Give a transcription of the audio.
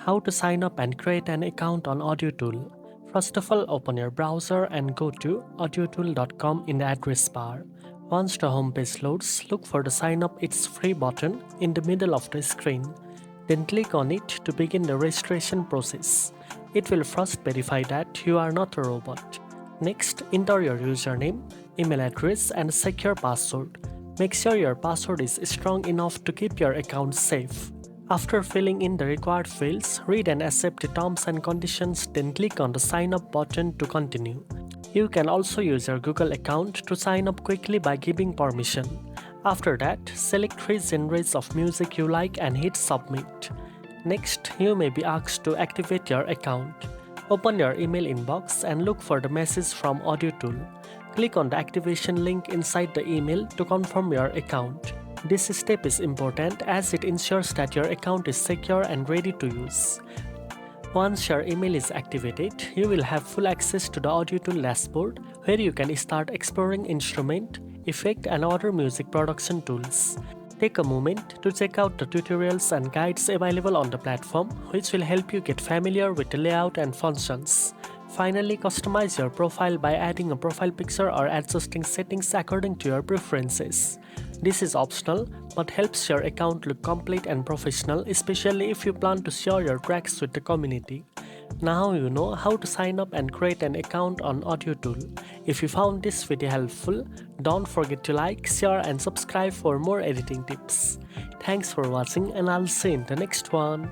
How to sign up and create an account on AudioTool. First of all, open your browser and go to audiotool.com in the address bar. Once the homepage loads, look for the sign up it's free button in the middle of the screen. Then click on it to begin the registration process. It will first verify that you are not a robot. Next, enter your username, email address and secure password. Make sure your password is strong enough to keep your account safe. After filling in the required fields, read and accept the terms and conditions, then click on the sign up button to continue. You can also use your Google account to sign up quickly by giving permission. After that, select 3 genres of music you like and hit submit. Next, you may be asked to activate your account. Open your email inbox and look for the message from AudioTool. Click on the activation link inside the email to confirm your account. This step is important as it ensures that your account is secure and ready to use. Once your email is activated, you will have full access to the AudioTool dashboard where you can start exploring instrument, effect and other music production tools. Take a moment to check out the tutorials and guides available on the platform, which will help you get familiar with the layout and functions. Finally, customize your profile by adding a profile picture or adjusting settings according to your preferences. This is optional but helps your account look complete and professional, especially if you plan to share your tracks with the community. Now you know how to sign up and create an account on AudioTool. If you found this video helpful, don't forget to like, share and subscribe for more editing tips. Thanks for watching and I'll see you in the next one.